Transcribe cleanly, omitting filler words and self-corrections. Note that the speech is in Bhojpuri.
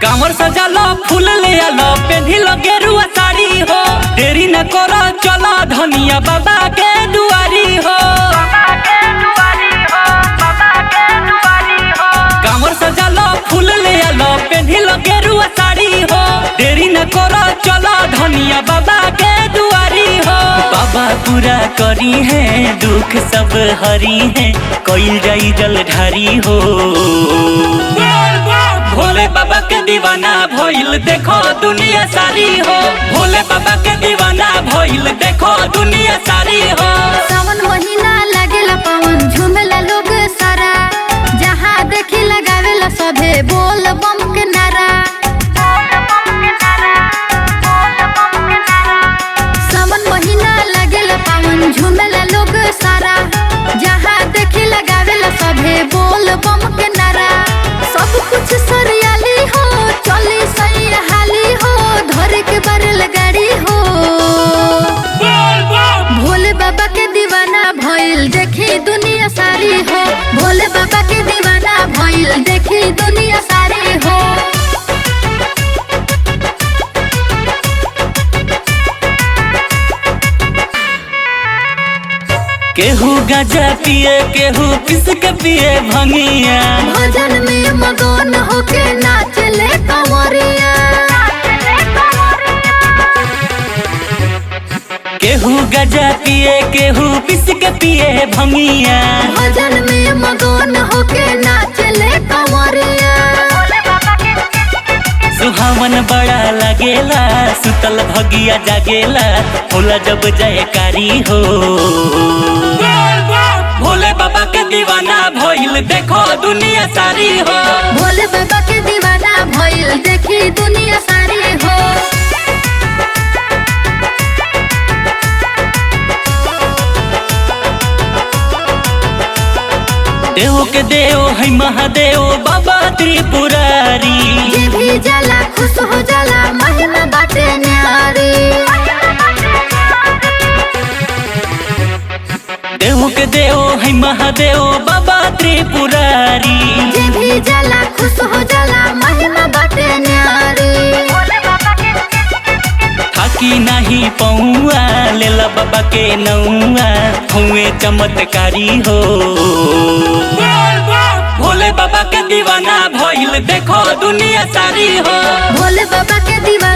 कामर सजालो फूल ले आलो पेन्हिलो गेरुआ साड़ी हो। देरी न करो चलो धनिया बाबा के दुआरी हो। कामर सजालो फूल ले आलो पेन्हिलो गेरुआ साड़ी हो। देरी न करो चलो धनिया बाबा के दुआरी हो। बाबा पूरा करी है दुख सब हरी है कोई जाई जलधारी हो। भोले बाबा के दीवाना भइल देखो दुनिया सारी हो। भोले बाबा के दीवाना भइल देखो दुनिया सारी हो। सावन महीना लागेला पवन झूमेला लोग सारा। जहाँ देखी लगावेला सभे बोल बम के नारा। सावन महीना लागेला पवन झूमेला लोग सारा। जहाँ देखी लगावेला सभे बोल बम के नारा। सब कुछ सरियाली हो चली सही हाली हो धरे के बरल गाड़ी हो। भोले बाबा के दीवाना भइल देखी दुनिया सारी हो। भोले बाबा के दीवाना भइल देखी दुनिया सारी हो। केहू गाजा पिए केहू पिस के पिए भंगिया। भजन में मगन होके नाचले कंवरिया। केहू गाजा पिए केहू पिस के पिए भंगिया। भजन में मगन होके नाचले कंवरिया। सुहावन बड़ा लगेला सुतल भगिया जागेला होला जब जयकारी हो। भोले बाबा के दीवाना भइल देखो दुनिया सारी हो। भोले बाबा के दीवाना भइल देखी दुनिया सारी हो। देव के देव है महादेव बाबा त्रिपुरारी। जे भी जाला खुश हो जाला महिमा बाटे न्यारी। देव के देव है महादेव बाबा त्रिपुरारी। जे भी जाला खुश हो जाला महिमा बाटे न्यारी। थाकी नहीं पौआ लेला बाबा के नौआ हुए चमत्कारी हो। भोले बाबा के दीवाना भइल देखो दुनिया सारी हो। भोले बाबा के दीवाना